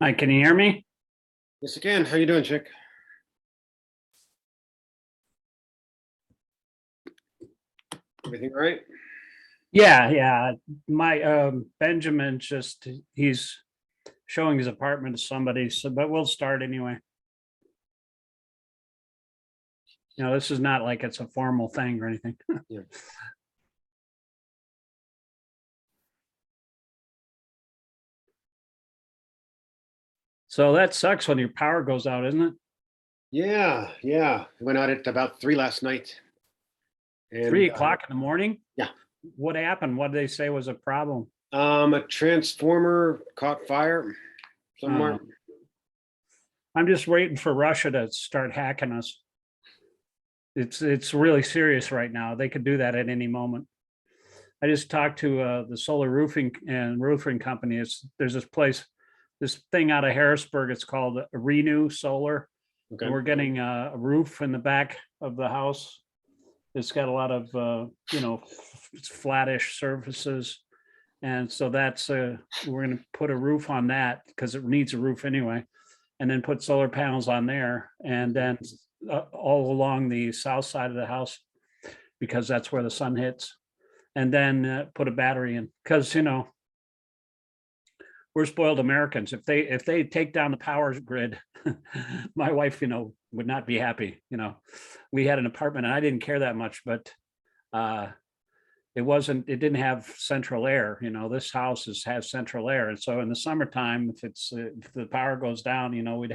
Hi, can you hear me? Yes, I can. How you doing, Chick? Everything all right? Yeah. My Benjamin he's showing his apartment to somebody, so but we'll start anyway. This is not like it's a formal thing or anything. Yeah. So that sucks when your power goes out, isn't it? Yeah. It went out at about 3 last night. And 3 o'clock in the morning? yeah. What happened? What did they say was a problem? A transformer caught fire somewhere. I'm just waiting for Russia to start hacking us. It's really serious right now. They could do that at any moment. I just talked to the solar roofing company. There's this thing out of Harrisburg. It's called Renew Solar. Okay. And we're getting a roof in the back of the house. It's got a lot of it's flattish surfaces, and so we're going to put a roof on that because it needs a roof anyway, and then put solar panels on there, and then all along the south side of the house because that's where the sun hits. And then put a battery in because we're spoiled Americans. If they take down the power grid, my wife would not be happy. We had an apartment and I didn't care that much, but it didn't have central air. This house has central air, and so in the summertime, if the power goes down, we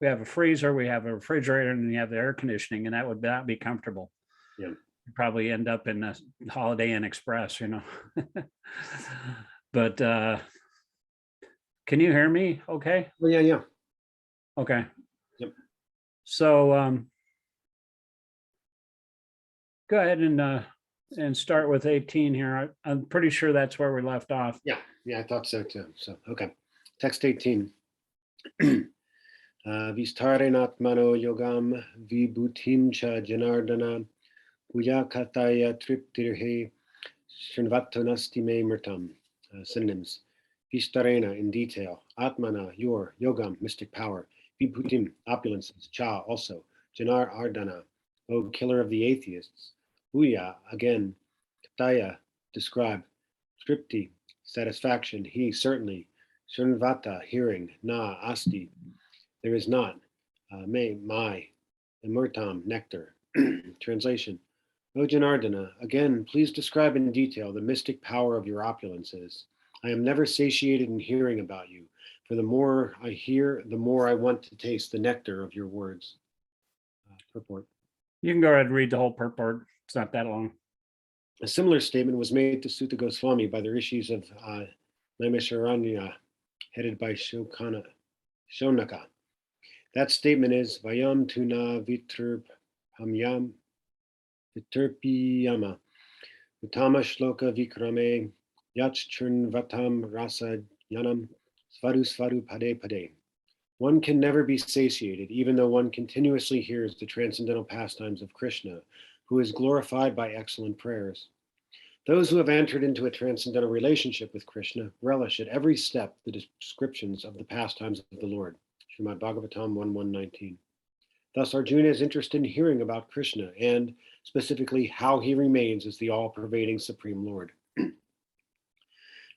have a freezer, we have a refrigerator, and we have the air conditioning, and that would not be comfortable. Yeah. Probably end up in a Holiday Inn Express, but can you hear me okay? Oh, yeah. Okay. Yep. So go ahead and start with 18 here. I'm pretty sure that's where we left off. Yeah, I thought so too. So, okay. Text 18. Vistarenatmano yogam vibhutim cha janardana Kataya triptirhe srinvatanasti me mritam. Synonyms. Vistarena, in detail. Atmana, your. Yogam, mystic power. Vibhutim, opulences. Cha, also. Janar ardana, O killer of the atheists. Bhuya, again. Kataya, describe. Tripti, satisfaction. He, certainly. Srinvata, hearing. Na, asti, there is not. Me, my. Amurtam, nectar. Translation. O Janardana, again, please describe in detail the mystic power of your opulences. I am never satiated in hearing about you, for the more I hear, the more I want to taste the nectar of your words. Purport. You can go ahead and read the whole purport. It's not that long. A similar statement was made to Sutta Goswami by the rishis of Naimisharanya, headed by Shonaka. That statement is Vayam tuna vitrpamyam Viturpiyama Utama Shloka Vikrame Yachchurnvatam Rasa Yanam Svaru Pade Pade. One can never be satiated, even though one continuously hears the transcendental pastimes of Krishna, who is glorified by excellent prayers. Those who have entered into a transcendental relationship with Krishna relish at every step the descriptions of the pastimes of the Lord. Srimad Bhagavatam 1.1.19. Thus, Arjuna is interested in hearing about Krishna and specifically how he remains as the all-pervading Supreme Lord.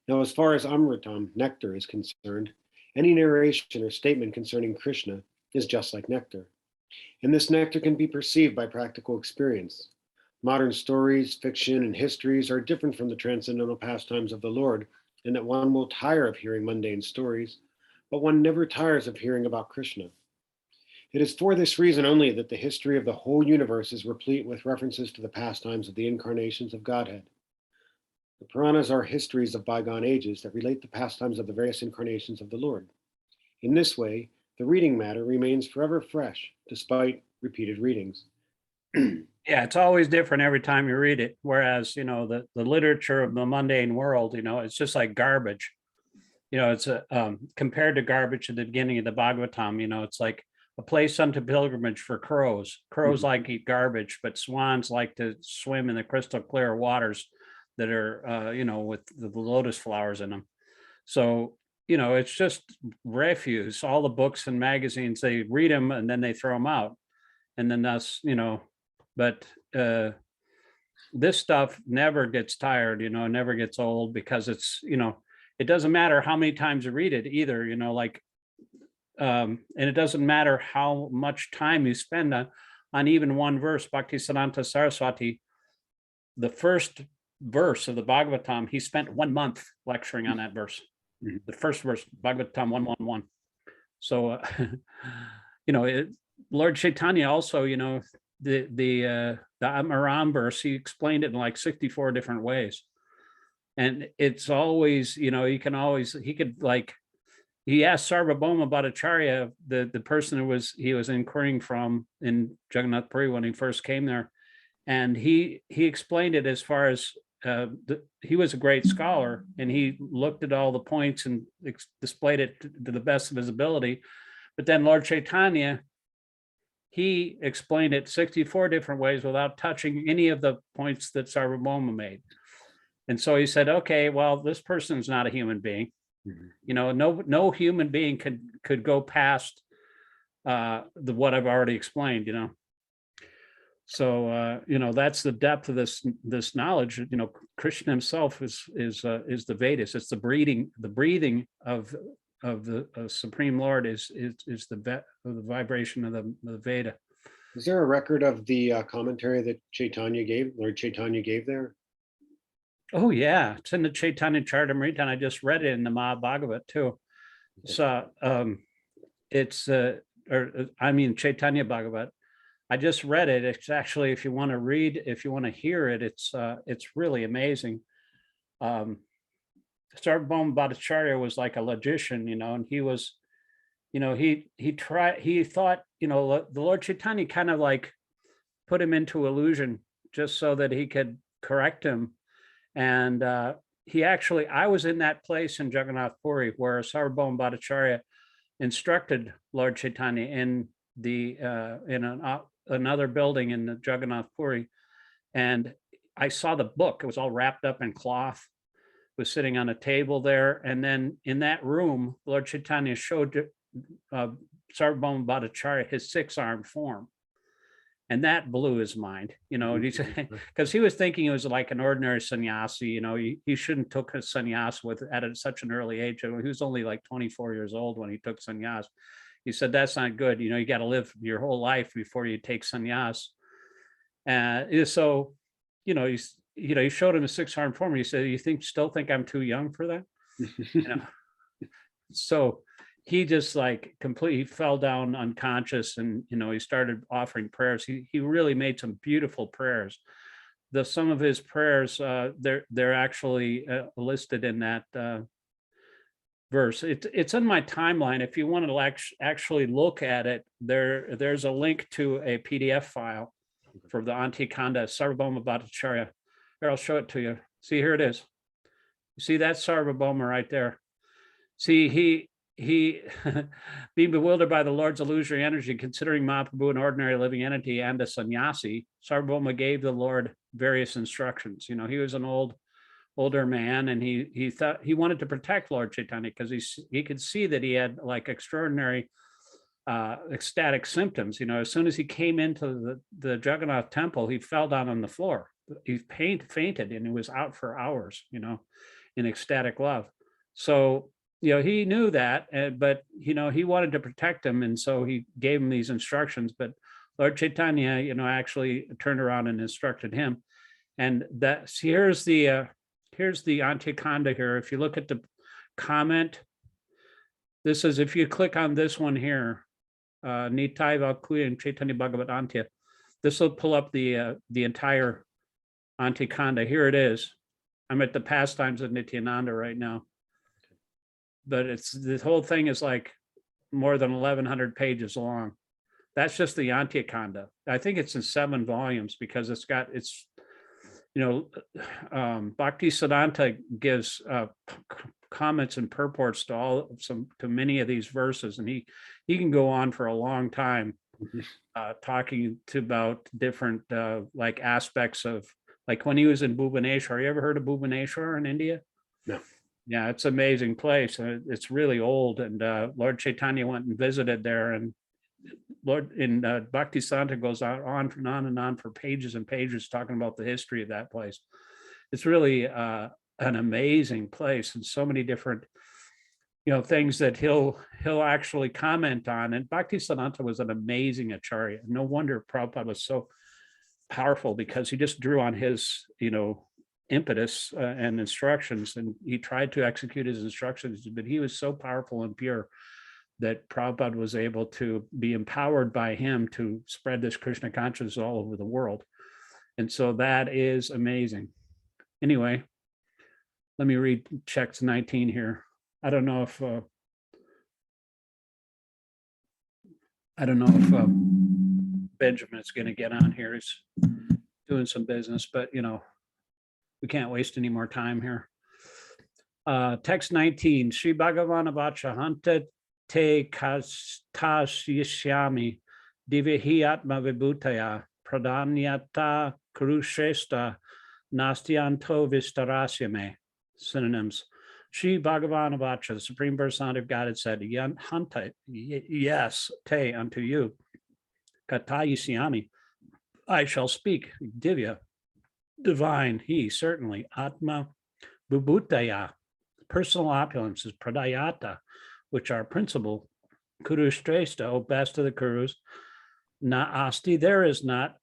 Now, as far as Amritam, nectar, is concerned, any narration or statement concerning Krishna is just like nectar. And this nectar can be perceived by practical experience. Modern stories, fiction, and histories are different from the transcendental pastimes of the Lord, in that one will tire of hearing mundane stories, but one never tires of hearing about Krishna. It is for this reason only that the history of the whole universe is replete with references to the pastimes of the incarnations of Godhead. The Puranas are histories of bygone ages that relate the pastimes of the various incarnations of the Lord. In this way, the reading matter remains forever fresh, despite repeated readings. Yeah, it's always different every time you read it. Whereas, the literature of the mundane world, it's just like garbage. It's compared to garbage at the beginning of the Bhagavatam, it's like a place unto pilgrimage for crows. Crows like to eat garbage, but swans like to swim in the crystal clear waters that are, with the lotus flowers in them. So it's just refuse. All the books and magazines, they read them and then they throw them out. And then that's, but this stuff never gets tired, never gets old, because it's, it doesn't matter how many times you read it either, and it doesn't matter how much time you spend on even one verse. Bhaktisiddhanta Saraswati, the first verse of the Bhagavatam, he spent 1 month lecturing on that verse. The first verse, Bhagavatam 1:1:1. So, Lord Chaitanya also, the Amaram verse, he explained it in like 64 different ways. And it's always, he asked Sarvabhauma Bhattacharya, the person he was inquiring from in Jagannath Puri when he first came there. And he explained it as far as, he was a great scholar, and he looked at all the points and displayed it to the best of his ability. But then Lord Chaitanya, he explained it 64 different ways without touching any of the points that Sarvabhauma made. And so he said, okay, well, this person is not a human being. No human being could go past what I've already explained, So, that's the depth of this knowledge. Krishna himself is the Vedas. It's the breathing of the Supreme Lord is the vibration of the Veda. Is there a record of the commentary that Lord Chaitanya gave there? Oh yeah, it's in the Chaitanya Charitamrita, and I just read it in the Mahabhagavad too. So Chaitanya Bhagavat. I just read it. It's actually, if you want to hear it, it's really amazing. Sarvabhauma Bhattacharya was like a logician, and he was, he thought, the Lord Chaitanya kind of like put him into illusion just so that he could correct him. And I was in that place in Jagannath Puri where Sarvabhauma Bhattacharya instructed Lord Chaitanya in another building in the Jagannath Puri. And I saw the book. It was all wrapped up in cloth, was sitting on a table there. And then in that room, Lord Chaitanya showed Sarvabhauma Bhattacharya his 6-armed form. And that blew his mind, because he was thinking he was like an ordinary sannyasi, he shouldn't took a sannyas at such an early age. He was only like 24 years old when he took sannyas. He said, that's not good. You got to live your whole life before you take sannyas. So, he showed him a 6-armed form. He said, you still think I'm too young for that? So he just like completely fell down unconscious, and he started offering prayers. He really made some beautiful prayers. Some of his prayers, they're actually listed in that verse. It's in my timeline. If you want to actually look at it, there's a link to a PDF file for the Antikanda Sarvabhauma Bhattacharya. Here, I'll show it to you. See, here it is. You see that Sarvabhauma right there? See, he being bewildered by the Lord's illusory energy, considering Mahaprabhu an ordinary living entity and a sannyasi, Sarvabhauma gave the Lord various instructions. He was an older man, and he thought he wanted to protect Lord Chaitanya because he could see that he had like extraordinary ecstatic symptoms. As soon as he came into the Jagannath temple, he fell down on the floor. He fainted, and he was out for hours, in ecstatic love. So he knew that, but he wanted to protect him, and so he gave him these instructions. But Lord Chaitanya, actually turned around and instructed him. And here's the Antikanda here. If you look at the comment, this is, if you click on this one here, Nitai Valkuya and Chaitanya Bhagavat Antya, this will pull up the entire Antikanda. Here it is. I'm at the pastimes of Nityananda right now. But this whole thing is like more than 1,100 pages long. That's just the Antikanda. I think it's in 7 volumes because Bhaktisiddhanta gives comments and purports to many of these verses, and he can go on for a long time talking about different like aspects of, like when he was in Bhubaneswar. You ever heard of Bhubaneswar in India? No. Yeah, it's an amazing place. It's really old, and Lord Chaitanya went and visited there, and Bhakti-santa goes on and on and on for pages and pages talking about the history of that place. It's really an amazing place, and so many different things that he'll actually comment on. And Bhakti-siddhanta was an amazing acharya. No wonder Prabhupada was so powerful, because he just drew on his impetus and instructions, and he tried to execute his instructions, but he was so powerful and pure that Prabhupada was able to be empowered by him to spread this Krishna consciousness all over the world. And so that is amazing. Anyway, let me read text 19 here. I don't know if Benjamin's going to get on here. He's doing some business, but we can't waste any more time here. Text 19, Sri Bhagavan Vachahanta te kastashyami divyahi atma vibhutaya pradanyata kurushrestha nastyanto vistarasyame. Synonyms. Sri Bhagavan Vacha, the Supreme Personality of Godhead, said, Hanta, yes, te, unto you, katayishyami, I shall speak, divya, divine, he, certainly, atma vibhutaya, personal opulences, pradayata, which are principal, kurushrestha, O best of the kurus, na asti, there is not,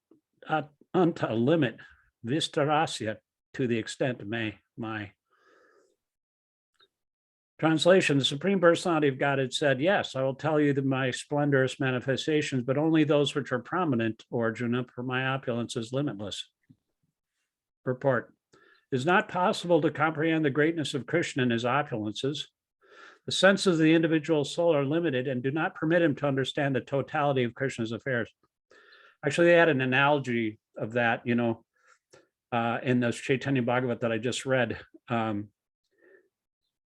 anta, a limit, vistarasya, to the extent of my. Translation, the Supreme Personality of Godhead said, yes, I will tell you my splendorous manifestations, but only those which are prominent, Arjuna, for my opulence is limitless. Purport. It is not possible to comprehend the greatness of Krishna and his opulences. The senses of the individual soul are limited and do not permit him to understand the totality of Krishna's affairs. Actually, they had an analogy of that, in those Chaitanya Bhagavat that I just read.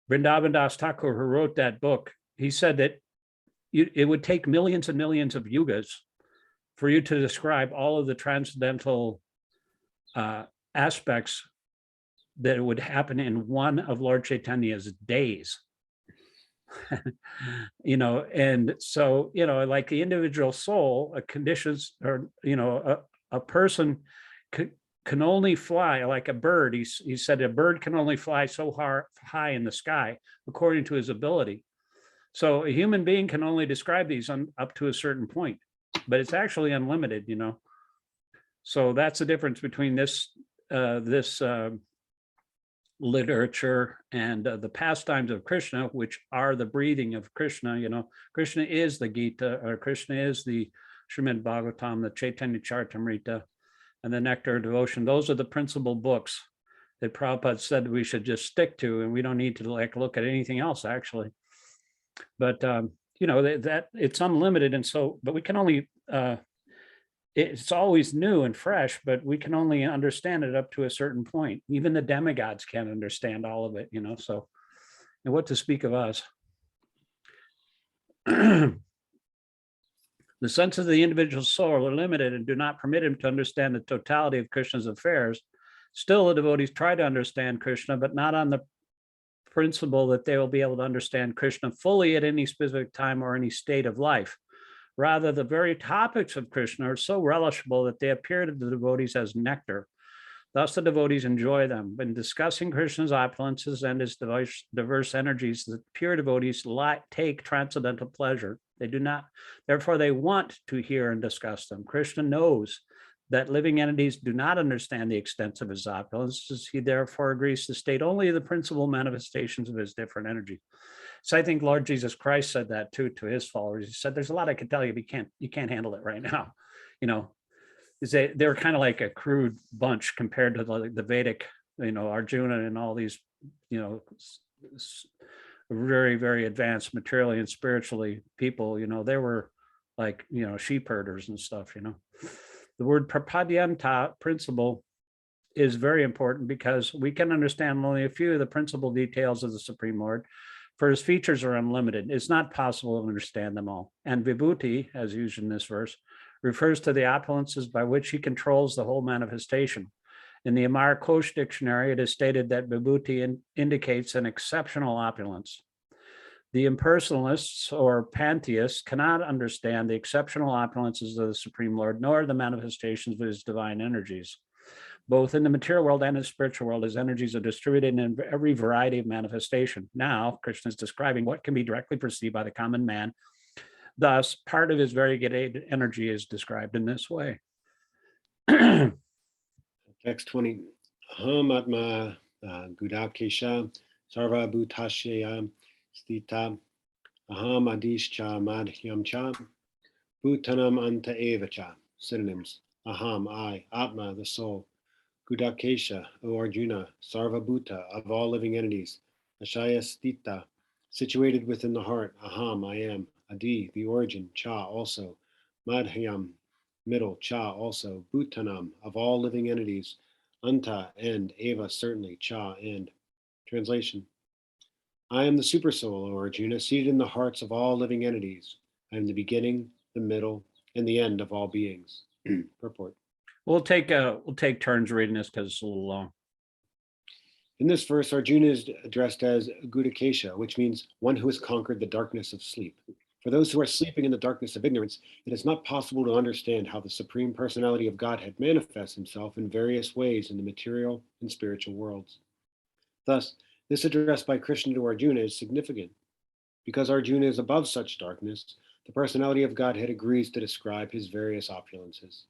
Vrindavan Das Thakur, who wrote that book, he said that it would take millions and millions of yugas for you to describe all of the transcendental aspects that would happen in one of Lord Chaitanya's days. And so, like the individual soul, conditions, or, a person can only fly like a bird. He said a bird can only fly so high in the sky according to his ability. So a human being can only describe these up to a certain point, but it's actually unlimited, So that's the difference between this literature and the pastimes of Krishna, which are the breathing of Krishna. Krishna is the Gita, or Krishna is the Srimad Bhagavatam, the Chaitanya Charitamrita, and the Nectar of Devotion. Those are the principal books that Prabhupada said we should just stick to, and we don't need to look at anything else, actually. But that it's unlimited, and so, but we can only it's always new and fresh, but we can only understand it up to a certain point. Even the demigods can't understand all of it, so, and what to speak of us. The senses of the individual soul are limited and do not permit him to understand the totality of Krishna's affairs. Still, the devotees try to understand Krishna, but not on the principle that they will be able to understand Krishna fully at any specific time or any state of life. Rather, the very topics of Krishna are so relishable that they appear to the devotees as nectar. Thus, the devotees enjoy them. When discussing Krishna's opulences and his diverse energies, the pure devotees take transcendental pleasure. They do not, therefore, they want to hear and discuss them. Krishna knows that living entities do not understand the extent of his opulences. He therefore agrees to state only the principal manifestations of his different energy. So I think Lord Jesus Christ said that too to his followers. He said, "There's a lot I can tell you, but you can't handle it right now." They're kind of like a crude bunch compared to the Vedic, Arjuna and all these, very, very advanced materially and spiritually people. They were like, sheep herders and stuff. The word prapadyanta, principle, is very important because we can understand only a few of the principal details of the Supreme Lord, for his features are unlimited. It's not possible to understand them all. And vibhuti, as used in this verse, refers to the opulences by which he controls the whole manifestation. In the Amar Kosh dictionary, it is stated that vibhuti indicates an exceptional opulence. The impersonalists or pantheists cannot understand the exceptional opulences of the Supreme Lord, nor the manifestations of his divine energies. Both in the material world and the spiritual world, his energies are distributed in every variety of manifestation. Now, Krishna is describing what can be directly perceived by the common man. Thus, part of his variegated energy is described in this way. Text 20. Aham atma gudakesha sarva bhutashya stita aham adishcha madhyamcha bhutanam anta evacha. Synonyms. Aham, I, Atma, the soul. Gudakesha, O Arjuna, Sarva Bhuta, of all living entities. Ashaya stita, situated within the heart. Aham, I am. Adi, the origin. Cha, also. Madhyam, middle. Cha, also. Bhutanam, of all living entities. Anta, end. Eva, certainly. Cha, end. Translation. I am the Supersoul, O Arjuna, seated in the hearts of all living entities. I am the beginning, the middle, and the end of all beings. Purport. We'll take turns reading this because it's a little long. In this verse, Arjuna is addressed as Gudakesha, which means one who has conquered the darkness of sleep. For those who are sleeping in the darkness of ignorance, it is not possible to understand how the Supreme Personality of Godhead manifests himself in various ways in the material and spiritual worlds. Thus, this address by Krishna to Arjuna is significant. Because Arjuna is above such darkness, the personality of Godhead agrees to describe his various opulences.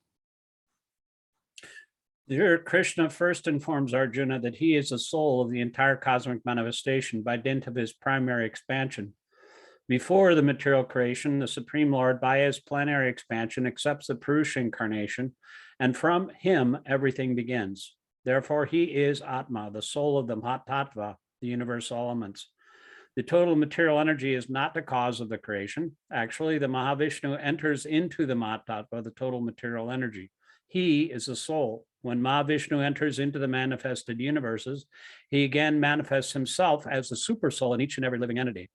Here, Krishna first informs Arjuna that he is the soul of the entire cosmic manifestation by dint of his primary expansion. Before the material creation, the Supreme Lord, by his planetary expansion, accepts the Purusha incarnation, and from him everything begins. Therefore, he is Atma, the soul of the Mahatattva, the universal elements. The total material energy is not the cause of the creation. Actually, the Mahavishnu enters into the Mahatattva, the total material energy. He is the soul. When Mahavishnu enters into the manifested universes, he again manifests himself as the super soul in each and every living entity.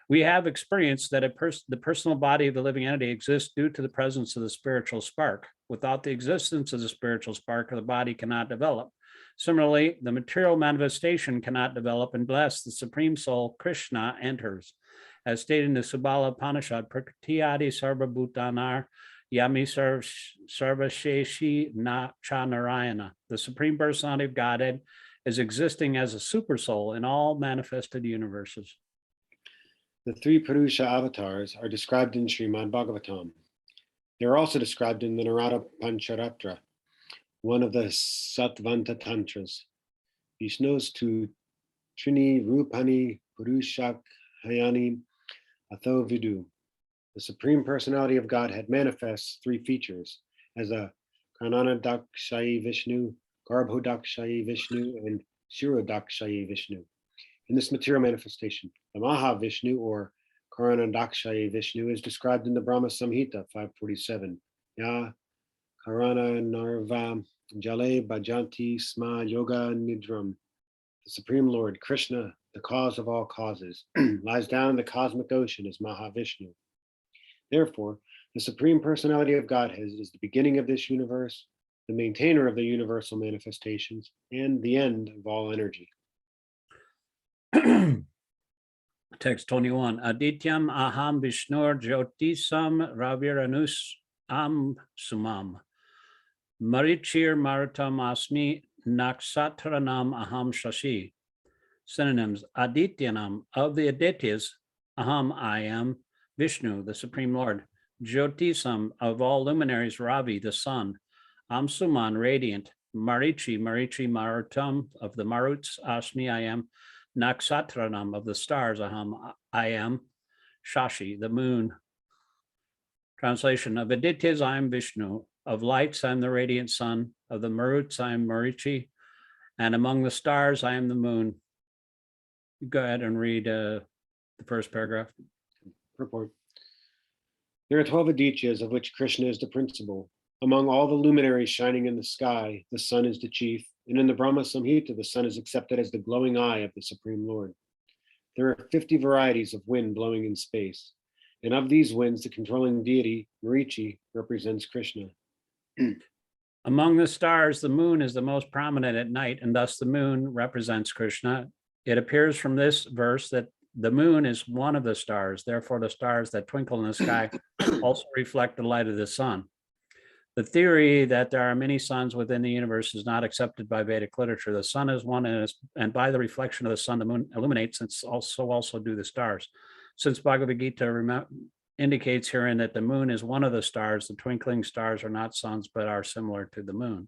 We have experienced that the personal body of the living entity exists due to the presence of the spiritual spark. Without the existence of the spiritual spark, the body cannot develop. Similarly, the material manifestation cannot develop unless the Supreme Soul, Krishna, enters. As stated in the Subala Upanishad, Prakriti Sarva Bhutanar Yami Sarvasheshi Na Cha Narayana. The Supreme Personality of Godhead is existing as a super soul in all manifested universes. The three Purusha avatars are described in Srimad Bhagavatam. They are also described in the Narada Pancharatra, one of the Sattvanta Tantras. Vishnu's tu Trini Rupani Purushak Hayani Atho Vidu. The Supreme Personality of Godhead manifests three features as a Karnanadakshayi Vishnu, Garbhodakshayi Vishnu, and Shirodakshayi Vishnu. In this material manifestation, the Mahavishnu or Karnanadakshayi Vishnu is described in the Brahma Samhita 547. Ya Karana Narva Jale Bhajanti Sma Yoga Nidram. The Supreme Lord, Krishna, the cause of all causes, lies down in the cosmic ocean as Mahavishnu. Therefore, the Supreme Personality of Godhead is the beginning of this universe, the maintainer of the universal manifestations, and the end of all energy. Text 21. Adityam aham Vishnur Jyotisam Raviranus am sumam. Marichir Marutam asmi Naksatranam aham shashi. Synonyms. Adityanam, of the Adityas, aham, I am. Vishnu, the Supreme Lord. Jyotisam, of all luminaries, Ravi, the sun. Amsuman, radiant. Marichi Marutam, of the Maruts, Asmi, I am. Naksatranam, of the stars, aham, I am. Shashi, the moon. Translation. Of Adityas, I am Vishnu. Of lights, I am the radiant sun. Of the Maruts, I am Marichi. And among the stars, I am the moon. Go ahead and read the first paragraph. Purport. There are 12 Adityas, of which Krishna is the principal. Among all the luminaries shining in the sky, the sun is the chief, and in the Brahma Samhita, the sun is accepted as the glowing eye of the Supreme Lord. There are 50 varieties of wind blowing in space, and of these winds, the controlling deity, Marichi, represents Krishna. Among the stars, the moon is the most prominent at night, and thus the moon represents Krishna. It appears from this verse that the moon is one of the stars. Therefore, the stars that twinkle in the sky also reflect the light of the sun. The theory that there are many suns within the universe is not accepted by Vedic literature. The sun is one, and by the reflection of the sun, the moon illuminates, and also do the stars. Since Bhagavad-gītā indicates herein that the moon is one of the stars, the twinkling stars are not suns, but are similar to the moon.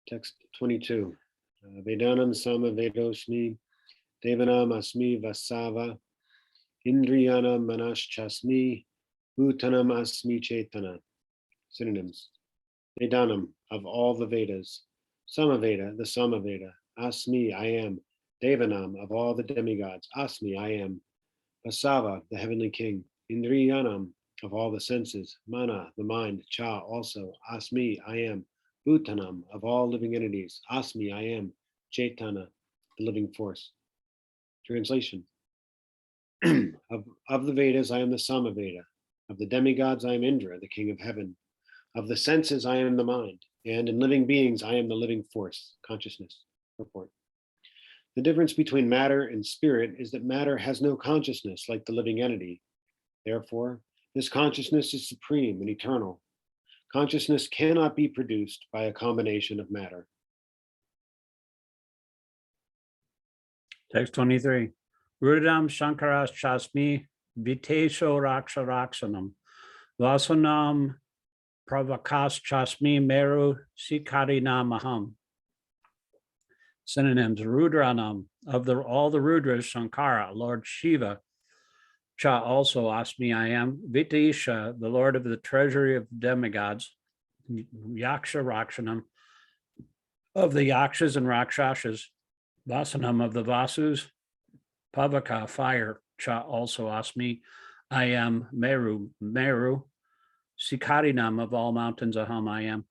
Text 22. Vedanam sama vedosmi, devanam asmi vasava, indriyanam manaschasmi, bhutanam asmi chetana. Synonyms. Vedanam, of all the Vedas. Samaveda, the Samaveda. Asmi, I am. Devanam, of all the demigods. Asmi, I am. Vasava, the heavenly king. Indriyanam, of all the senses. Mana, the mind. Cha, also. Asmi, I am. Bhutanam, of all living entities. Asmi, I am. Chaitana, the living force. Translation. Of the Vedas, I am the Samaveda. Of the demigods, I am Indra, the king of heaven. Of the senses, I am the mind. And in living beings, I am the living force, consciousness. Purport. The difference between matter and spirit is that matter has no consciousness like the living entity. Therefore, this consciousness is supreme and eternal. Consciousness cannot be produced by a combination of matter. Text 23. Rudam Shankaras Chasmi Vitesho Raksha Raksanam Vasanam Pravakas Chasmi Meru Sikarina Maham. Synonyms. Rudranam, of all the Rudras, Shankara, Lord Shiva. Cha, also Asmi, I am. Vitisha, the Lord of the treasury of demigods. Yaksha Rakshanam, of the Yakshas and Rakshashas. Vasanam, of the Vasus. Pavaka, fire. Cha, also Asmi, I am. Meru, Sikarinam, of all mountains, Aham, I am.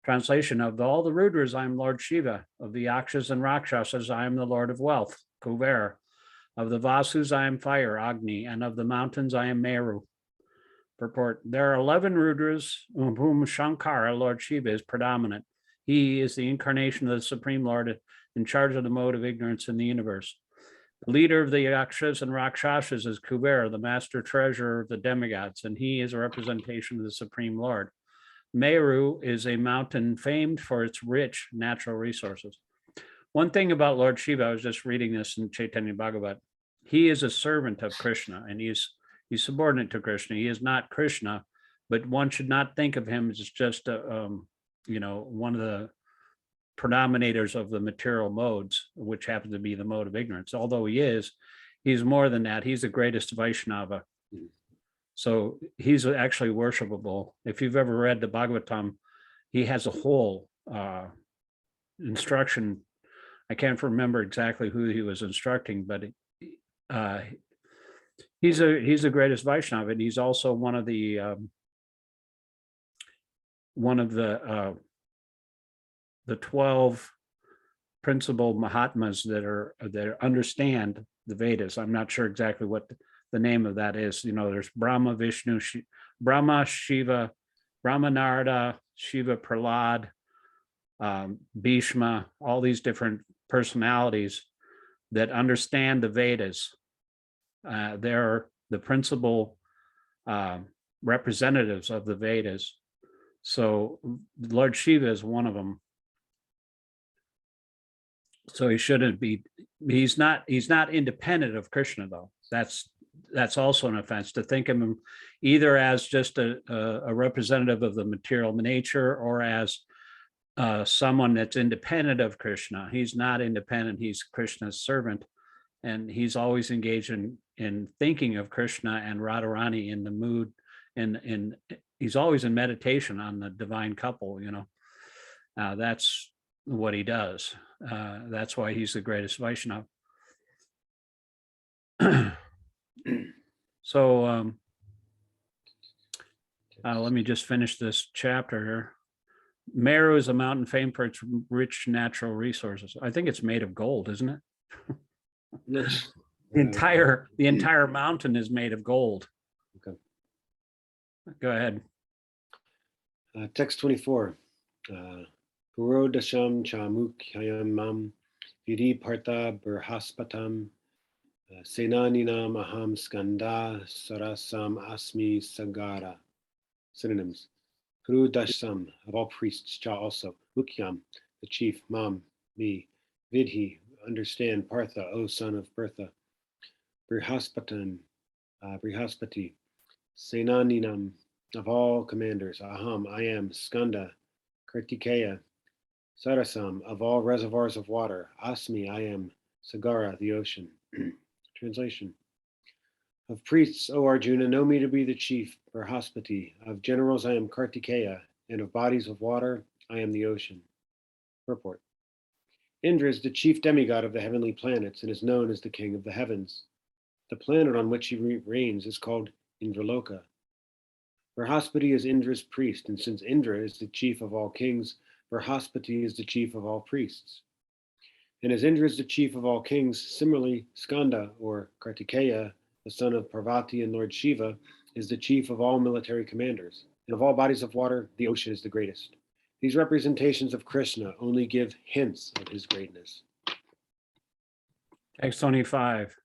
Translation. Of all the Rudras, I am Lord Shiva. Of the Yakshas and Rakshasas, I am the Lord of wealth, Kuvera. Of the Vasus, I am fire, Agni. And of the mountains, I am Meru. Purport. There are 11 Rudras, of whom Shankara, Lord Shiva, is predominant. He is the incarnation of the Supreme Lord in charge of the mode of ignorance in the universe. The leader of the Yakshas and Rakshasas is Kubera, the master treasurer of the demigods, and he is a representation of the Supreme Lord. Meru is a mountain famed for its rich natural resources. One thing about Lord Shiva, I was just reading this in Chaitanya Bhagavat, he is a servant of Krishna, and he's subordinate to Krishna. He is not Krishna, but one should not think of him as just one of the predominators of the material modes, which happens to be the mode of ignorance. Although he's more than that. He's the greatest Vaishnava. So he's actually worshipable. If you've ever read the Bhagavatam, he has a whole instruction. I can't remember exactly who he was instructing, but he's the greatest Vaishnava, and he's also one of the 12 principal Mahatmas that understand the Vedas. I'm not sure exactly what the name of that is. There's Brahma, Vishnu, Brahma, Shiva, Brahma, Narada, Shiva, Prahlad, Bhishma, all these different personalities that understand the Vedas. They're the principal representatives of the Vedas. So Lord Shiva is one of them. So he shouldn't be. He's not independent of Krishna, though. That's also an offense to think of him either as just a representative of the material nature or as someone that's independent of Krishna. He's not independent. He's Krishna's servant, and he's always engaged in thinking of Krishna and Radharani in the mood, and he's always in meditation on the divine couple. That's what he does. That's why he's the greatest Vaishnava. So let me just finish this chapter here. Meru is a mountain famed for its rich natural resources. I think it's made of gold, isn't it? Yes. The entire mountain is made of gold. Okay. Go ahead. Text 24. Purodasham cha mukhyayam mam vidi partha burhaspatam senaninam aham skanda sarasam asmi sagara. Synonyms. Purudasham, of all priests, cha also, Mukhyam, the chief, Mam, me, Vidhi, understand, Partha, O son of Bertha, Brihaspati, Senaninam, of all commanders, Aham, I am, Skanda, Kartikeya, Sarasam, of all reservoirs of water, Asmi, I am, Sagara, the ocean. Translation. Of priests, O Arjuna, know me to be the chief, Brihaspati. Of generals, I am Kartikeya, and of bodies of water, I am the ocean. Purport. Indra is the chief demigod of the heavenly planets and is known as the king of the heavens. The planet on which he reigns is called Indraloka. Brihaspati is Indra's priest, and since Indra is the chief of all kings, Brihaspati is the chief of all priests. And as Indra is the chief of all kings, similarly, Skanda, or Kartikeya, the son of Parvati and Lord Shiva, is the chief of all military commanders. And of all bodies of water, the ocean is the greatest. These representations of Krishna only give hints of his greatness. Text 25.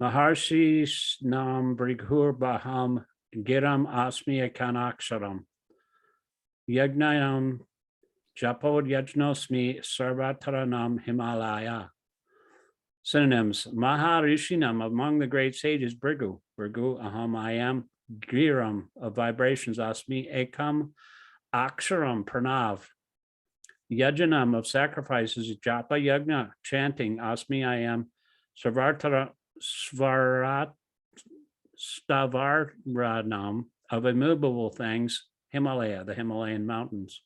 Maharshi nam brighur baham giram asmi ekanaksharam yagnayam japod yajnosmi sarvataranam Himalaya. Synonyms. Maharishinam, among the great sages, Brigu, aham, I am, Giram, of vibrations, Asmi, Ekam, Aksharam, Pranav, Yajanam, of sacrifices, Japa Yagna, chanting, Asmi, I am, Stavaranam, of immovable things, Himalaya, the Himalayan mountains.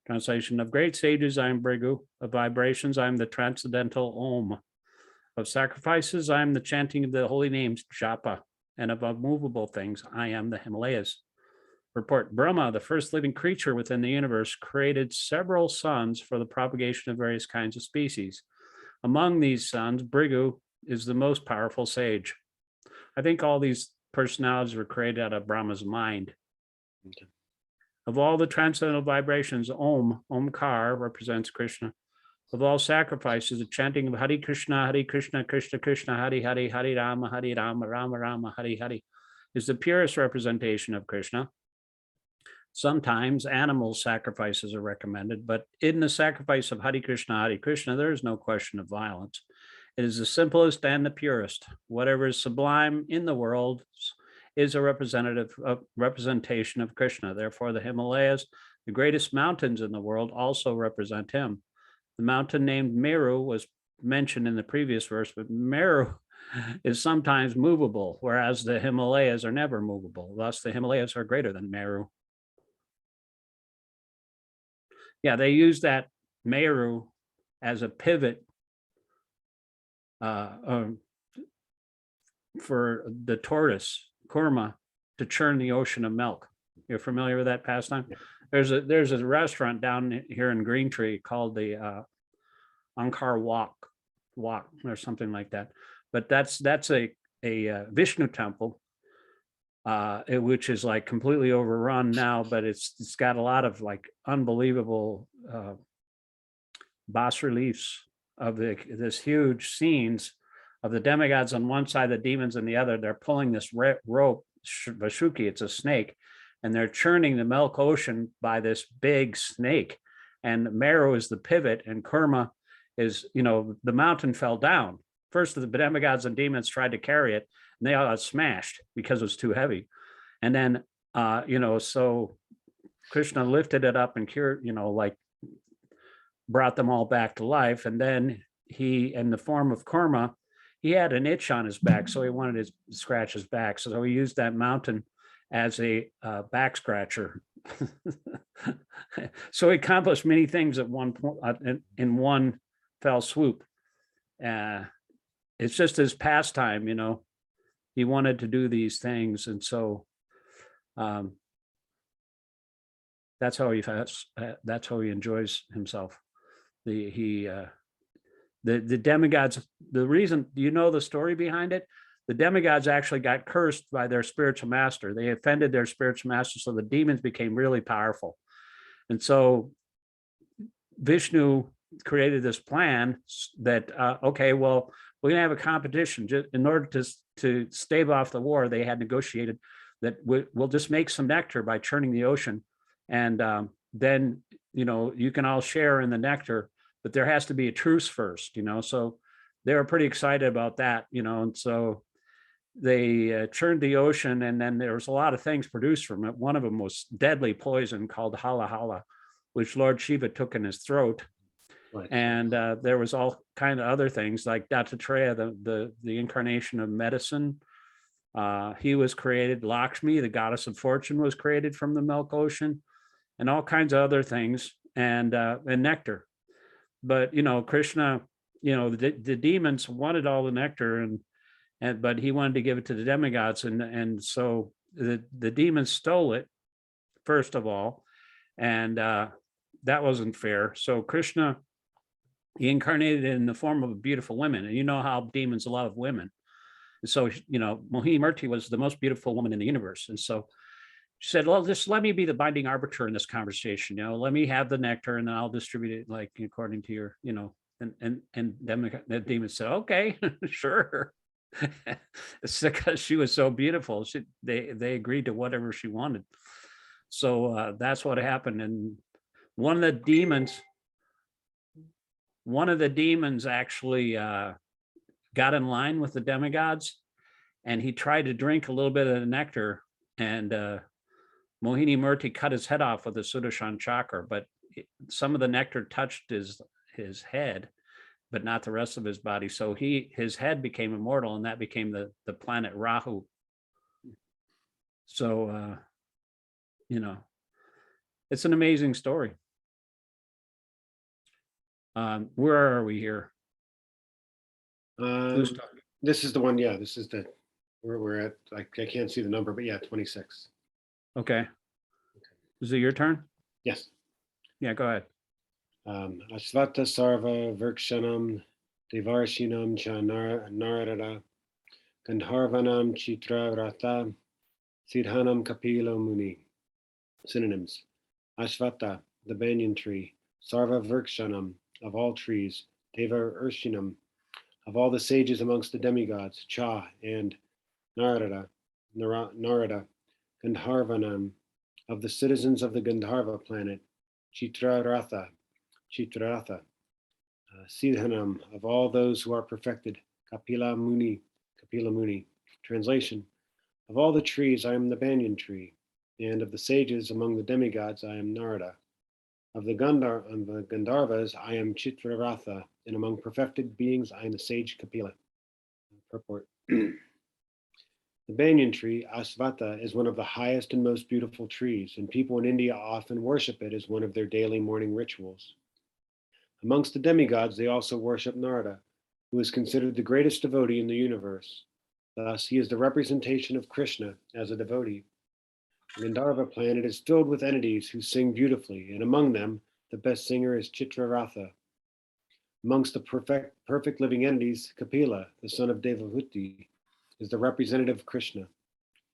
Translation. Of great sages, I am Brigu, of vibrations, I am the transcendental Om. Of sacrifices, I am the chanting of the holy names, Japa, and of unmovable things, I am the Himalayas. Report. Brahma, the first living creature within the universe, created several sons for the propagation of various kinds of species. Among these sons, Brigu is the most powerful sage. I think all these personalities were created out of Brahma's mind. Okay. Of all the transcendental vibrations, Omkar represents Krishna. Of all sacrifices, the chanting of Hare Krishna, Krishna Krishna, Hare Hare, Hare Rama, Rama Rama, Hare Hare, is the purest representation of Krishna. Sometimes animal sacrifices are recommended, but in the sacrifice of Hare Krishna, there is no question of violence. It is the simplest and the purest. Whatever is sublime in the world is a representation of Krishna. Therefore, the Himalayas, the greatest mountains in the world, also represent him. The mountain named Meru was mentioned in the previous verse, but Meru is sometimes movable, whereas the Himalayas are never movable. Thus, the Himalayas are greater than Meru. Yeah, they use that Meru as a pivot for the tortoise, Kurma, to churn the ocean of milk. You're familiar with that pastime? Yeah. There's a restaurant down here in Green Tree called the Ankar Walk or something like that. But that's a Vishnu temple, which is like completely overrun now, but it's got a lot of like unbelievable bas reliefs of this huge scenes of the demigods on one side, the demons on the other. They're pulling this rope, Vashuki, it's a snake, and they're churning the milk ocean by this big snake. And Meru is the pivot, and Kurma is, the mountain fell down. First, the demigods and demons tried to carry it, and they all got smashed because it was too heavy. And then, so Krishna lifted it up and cured, brought them all back to life. And then he, in the form of Kurma, he had an itch on his back, so he wanted to scratch his back. So he used that mountain as a back scratcher. So he accomplished many things at one point in one fell swoop. It's just his pastime, he wanted to do these things. And so that's how he enjoys himself. The demigods, the reason, the story behind it? the demigods actually got cursed by their spiritual master. They offended their spiritual master, so the demons became really powerful. And so Vishnu created this plan that, okay, well, we're going to have a competition. Just in order to stave off the war, they had negotiated that we'll just make some nectar by churning the ocean. And then, you can all share in the nectar, but there has to be a truce first, so they were pretty excited about that, and so they churned the ocean, and then there was a lot of things produced from it. One of them was deadly poison called hala hala, which Lord Shiva took in his throat. Right. And there was all kind of other things like Dattatreya, the incarnation of medicine. He was created. Lakshmi, the goddess of fortune, was created from the milk ocean, and all kinds of other things, and nectar. But Krishna, the demons wanted all the nectar, but he wanted to give it to the demigods, and so the demons stole it first of all, and that wasn't fair. So Krishna, he incarnated in the form of a beautiful woman, and you know how demons love women. And so Mohini Murti was the most beautiful woman in the universe, and so she said, well, just let me be the binding arbiter in this conversation. Let me have the nectar, and then I'll distribute it like according to your, and the demon said, okay, sure. It's because she was so beautiful. They agreed to whatever she wanted. So that's what happened. And one of the demons actually got in line with the demigods, and he tried to drink a little bit of the nectar, and Mohini Murti cut his head off with a Sudarshan chakra, but some of the nectar touched his head, but not the rest of his body. So his head became immortal, and that became the planet Rahu. So, it's an amazing story. Where are we here? This is the one. Yeah, this is where we're at. I can't see the number, but yeah, 26. Okay. Is it your turn? Yes. Yeah, go ahead. Ashvata sarva virkshanam devarshinam cha narada gandharvanam chitra ratha siddhanam kapila muni. Synonyms: Ashvata, the banyan tree; sarva virkshanam, of all trees; deva urshinam, of all the sages amongst the demigods; cha, and narada, gandharvanam, of the citizens of the Gandharva planet; Chitraratha, Siddhanam, of all those who are perfected; Kapila Muni. Translation: of all the trees I am the banyan tree, and of the sages among the demigods I am Narada. Of the Gandharvas I am Chitraratha, and among perfected beings I am the sage Kapila. Purport. The banyan tree, Asvata, is one of the highest and most beautiful trees, and people in India often worship it as one of their daily morning rituals. Amongst the demigods, they also worship Narada, who is considered the greatest devotee in the universe. Thus, he is the representation of Krishna as a devotee. The Gandharva planet is filled with entities who sing beautifully, and among them, the best singer is Chitraratha. Amongst the perfect living entities, Kapila, the son of Devahuti, is the representative of Krishna.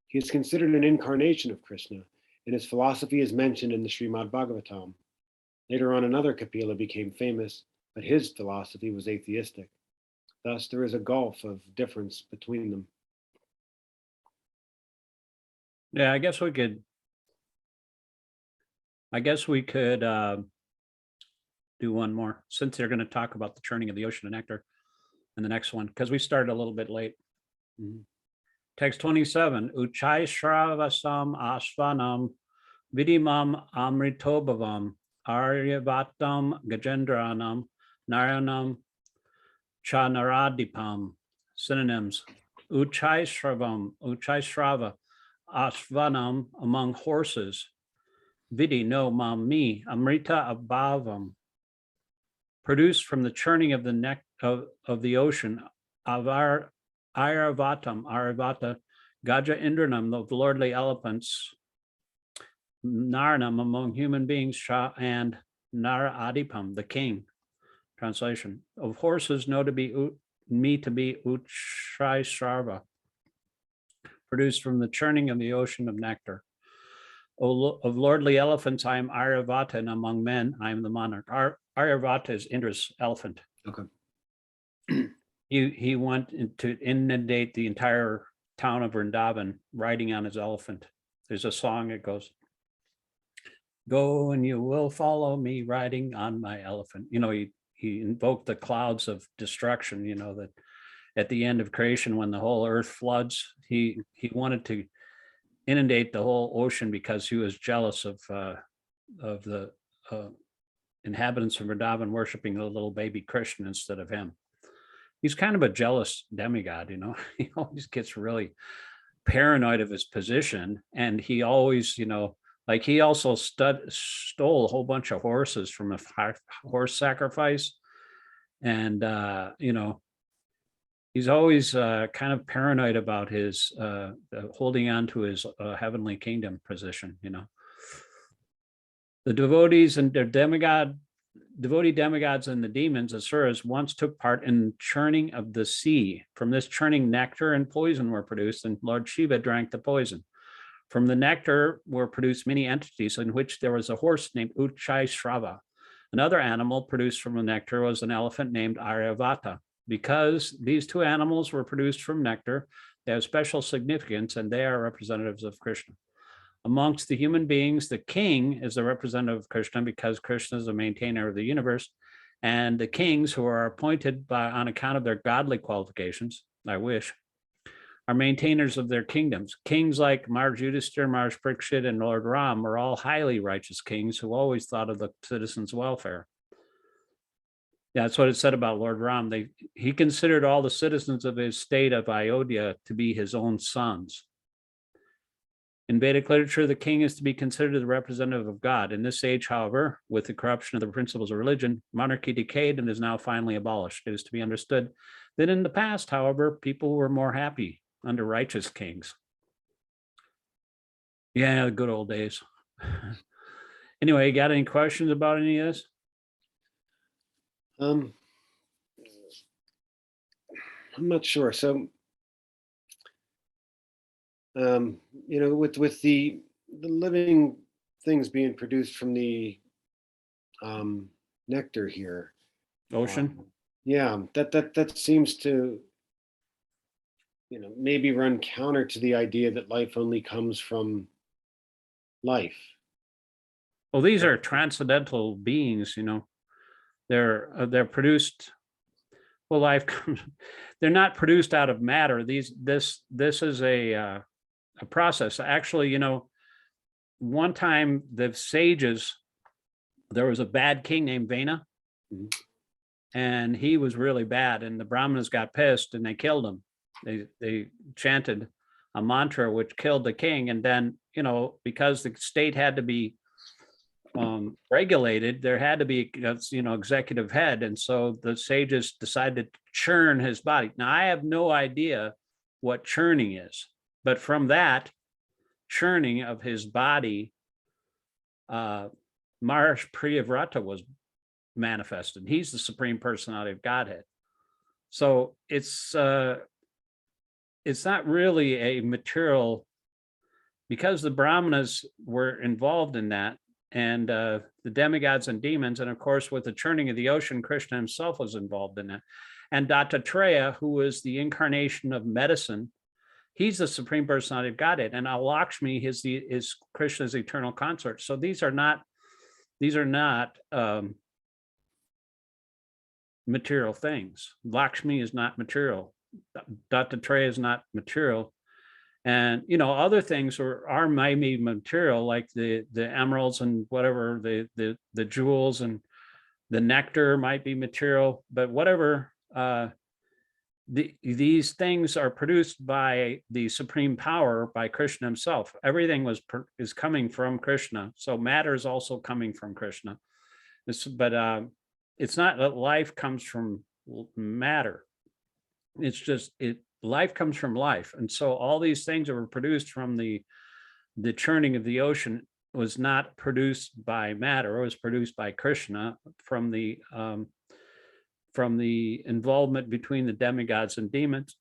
He is considered an incarnation of Krishna, and his philosophy is mentioned in the Srimad Bhagavatam. Later on, another Kapila became famous, but his philosophy was atheistic. Thus, there is a gulf of difference between them. Yeah, I guess we could do one more, since they're going to talk about the churning of the ocean of nectar in the next one, because we started a little bit late. Mm-hmm. Text 27, Uchai Shravasam Ashvanam Vidimam Amritobhavam Aryavatam Gajendranam Narayanam Chanaradipam. Synonyms: Uchai Shrava, Ashvanam, among horses; Vidi, no, mam, me; Amrita, abhavam, produced from the churning of the neck of the ocean; Avar Aravata, Gaja Indranam, the lordly elephants; Naranam, among human beings; Shah, and Nara Adipam, the king. Translation: of horses, know to be me to be Uchai Shrava. produced from the churning of the ocean of nectar. Of lordly elephants, I am Airavata, and among men, I am the monarch. Airavata is Indra's elephant. Okay. He went to inundate the entire town of Vrindavan riding on his elephant. There's a song that goes, "Go and you will follow me riding on my elephant." He invoked the clouds of destruction, that at the end of creation, when the whole earth floods, he wanted to inundate the whole ocean because he was jealous of the inhabitants of Vrindavan worshiping the little baby Krishna instead of him. He's kind of a jealous demigod, he always gets really paranoid of his position. And he always, like he also stole a whole bunch of horses from a horse sacrifice. And, he's always kind of paranoid about his holding on to his heavenly kingdom position, The devotees and their devotee demigods and the demons, asuras, once took part in churning of the sea. From this churning, nectar and poison were produced, and Lord Shiva drank the poison. From the nectar were produced many entities, in which there was a horse named Śikṣāṣtaka. Another animal produced from the nectar was an elephant named Airavata. Because these two animals were produced from nectar, they have special significance, and they are representatives of Krishna. Amongst the human beings, the king is the representative of Krishna because Krishna is the maintainer of the universe, and the kings who are appointed on account of their godly qualifications, are maintainers of their kingdoms. Kings like Maharaj Yudhishthira, Maharaj Parikshit, and Lord Ram were all highly righteous kings who always thought of the citizens' welfare. Yeah, that's what it said about Lord Ram. He considered all the citizens of his state of Ayodhya to be his own sons. In Vedic literature, the king is to be considered the representative of God. In this age, however, with the corruption of the principles of religion, monarchy decayed and is now finally abolished. It is to be understood that in the past, however, people were more happy under righteous kings. Yeah, the good old days. Anyway, you got any questions about any of this? I'm not sure. So, with the living things being produced from the nectar here, Ocean? that seems to, maybe run counter to the idea that life only comes from life. Well, these are transcendental beings, they're produced. Well, life comes, they're not produced out of matter. This is a process. Actually, one time the sages, there was a bad king named Vena, and he was really bad, and the Brahmanas got pissed and they killed him. They chanted a mantra which killed the king, and then because the state had to be regulated, there had to be executive head, and so the sages decided to churn his body. Now I have no idea what churning is, but from that churning of his body, Maharaj Priyavrata was manifested. He's the supreme personality of Godhead. So it's not really a material, because the Brahmanas were involved in that, and the demigods and demons, and of course with the churning of the ocean, Krishna himself was involved in that. And Dattatreya, who is the incarnation of medicine, he's the supreme personality of Godhead, and Lakshmi is Krishna's eternal consort. So these are not material things. Lakshmi is not material. Dattatreya is not material. And other things are maybe material, like the emeralds and whatever, the jewels and the nectar might be material, but whatever, these things are produced by the supreme power, by Krishna himself. Everything is coming from Krishna, so matter is also coming from Krishna. But it's not that life comes from matter. It's just life comes from life. And so all these things that were produced from the churning of the ocean was not produced by matter. It was produced by Krishna from the involvement between the demigods and demons.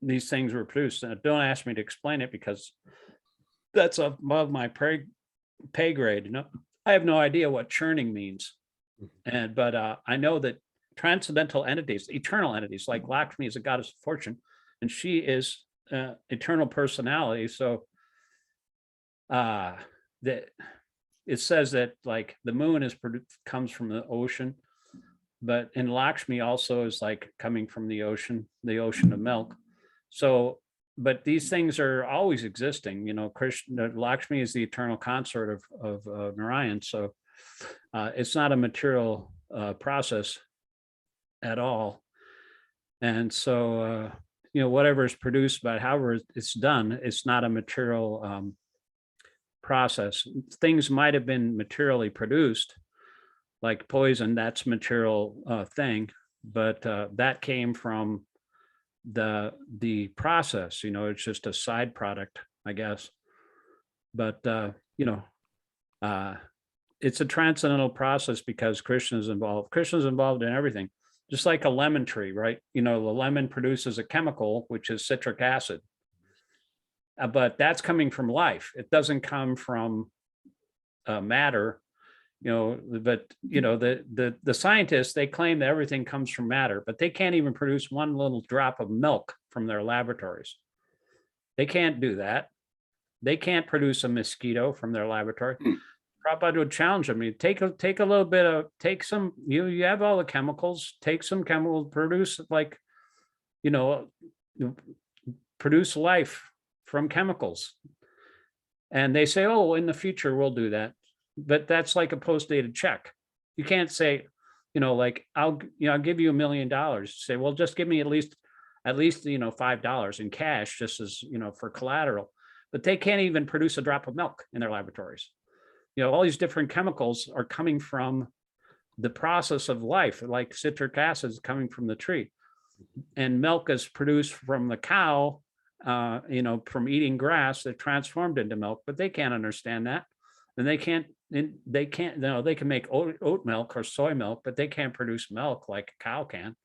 these things were produced. And don't ask me to explain it because that's above my pay grade. You know, I have no idea what churning means. But I know that transcendental entities, eternal entities, like Lakshmi is a goddess of fortune, and she is eternal personality. So that it says that like the moon comes from the ocean, but in Lakshmi also is like coming from the ocean of milk. So, but these things are always existing. You know, Krishna, Lakshmi is the eternal consort of Narayan. So it's not a material process at all. And so, you know, whatever is produced, but however it's done, it's not a material process. Things might have been materially produced, like poison, that's material thing, but that came from the process. You know, it's just a side product, I guess. But you know, it's a transcendental process because Krishna is involved. Krishna is involved in everything, just like a lemon tree, right? You know, the lemon produces a chemical, which is citric acid. But that's coming from life. It doesn't come from matter, you know. But you know, the scientists, they claim that everything comes from matter, but they can't even produce one little drop of milk from their laboratories. They can't do that. They can't produce a mosquito from their laboratory. Prabhupada would challenge them. You take a little bit of, take some, you have all the chemicals, take some chemicals, produce like, you know, produce life from chemicals. And they say, oh, in the future, we'll do that. But that's like a post-dated check. You can't say, you know, like, I'll give you $1 million. Say, well, just give me at least, you know, $5 in cash, just as, you know, for collateral. But they can't even produce a drop of milk in their laboratories. You know, all these different chemicals are coming from the process of life, like citric acid is coming from the tree. And milk is produced from the cow, you know, from eating grass that transformed into milk, but they can't understand that. And they can't, you know, they can make oat milk or soy milk, but they can't produce milk like a cow can.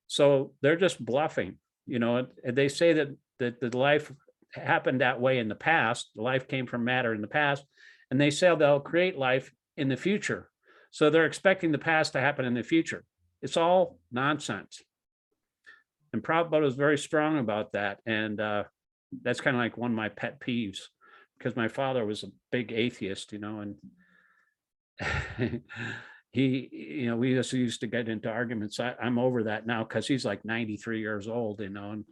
So they're just bluffing, you know. They say that the life happened that way in the past. The life came from matter in the past, and they say they'll create life in the future. So they're expecting the past to happen in the future. It's all nonsense. And Prabhupada was very strong about that. And that's kind of like one of my pet peeves, because my father was a big atheist, you know, and he, you know, we just used to get into arguments. I'm over that now because he's like 93 years old, you know, and,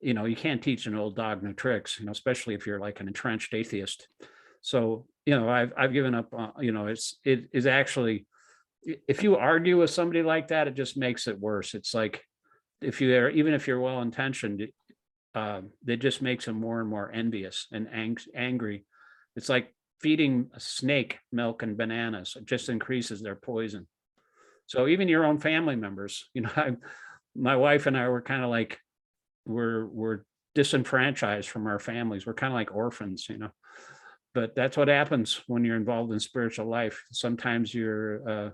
you know, you can't teach an old dog new tricks, you know, especially if you're like an entrenched atheist. So, you know, I've given up, you know, it is actually, if you argue with somebody like that, it just makes it worse. It's like, even if you're well-intentioned, it just makes them more and more envious and angry. It's like feeding a snake milk and bananas. It just increases their poison. So even your own family members, you know, my wife and I were kind of like, we're disenfranchised from our families. We're kind of like orphans, you know. But that's what happens when you're involved in spiritual life. Sometimes you're,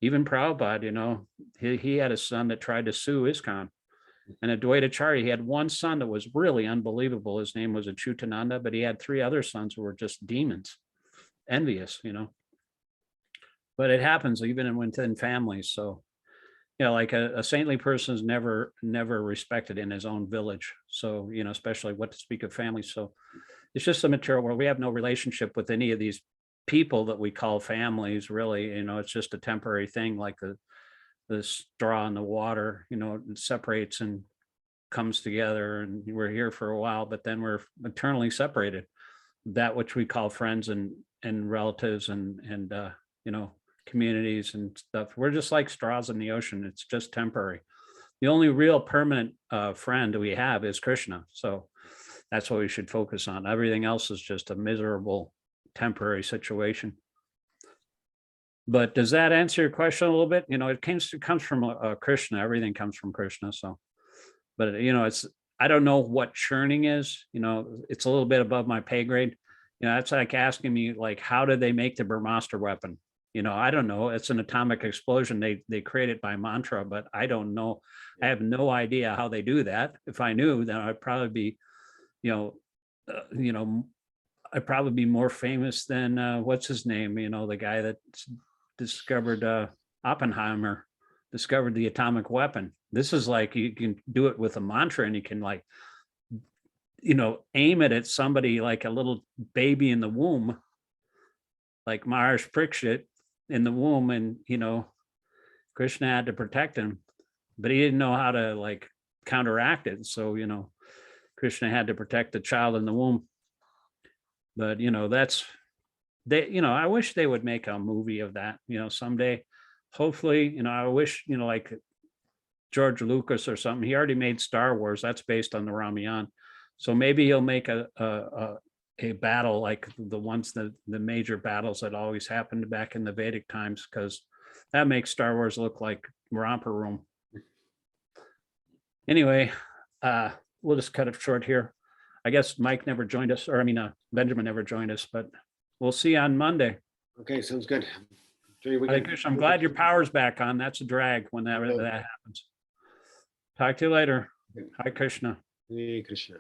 even Prabhupada, you know, he had a son that tried to sue ISKCON. And Advaitacharya, he had one son that was really unbelievable. His name was Achyutananda, but he had 3 other sons who were just demons, envious, you know. But it happens even within families. So, you know, like a saintly person is never respected in his own village. So, you know, especially what to speak of family. So it's just a material world. We have no relationship with any of these people that we call families, really. You know, it's just a temporary thing, like the straw in the water, you know, it separates and comes together, and we're here for a while, but then we're eternally separated. That which we call friends and relatives and you know, communities and stuff, we're just like straws in the ocean. It's just temporary. The only real permanent friend we have is Krishna. So that's what we should focus on. Everything else is just a miserable temporary situation. But does that answer your question a little bit? You know, it comes from Krishna. Everything comes from Krishna. So, but you know, I don't know what churning is. You know, it's a little bit above my pay grade. You know, that's like asking me, like, how did they make the Brahmastra weapon? I don't know. It's an atomic explosion. They create it by mantra, but I don't know. I have no idea how they do that. If I knew, then I'd probably be, I'd probably be more famous than what's his name? The guy that discovered Oppenheimer, discovered the atomic weapon. This is like you can do it with a mantra, and you can like, aim it at somebody like a little baby in the womb, like Mars Prikshit in the womb, and Krishna had to protect him, but he didn't know how to like counteract it. So Krishna had to protect the child in the womb. But that's I wish they would make a movie of that, someday. Hopefully, I wish, like George Lucas or something. He already made Star Wars. That's based on the Ramayana. So maybe he'll make a battle like the ones, the major battles that always happened back in the Vedic times, because that makes Star Wars look like romper room. Anyway, we'll just cut it short here. I guess Mike never joined us, or Benjamin never joined us, but we'll see you on Monday. Okay, sounds good. Hare Krishna. I'm glad your power's back on. That's a drag when that happens. Talk to you later. Hare Krishna. Hare Krishna.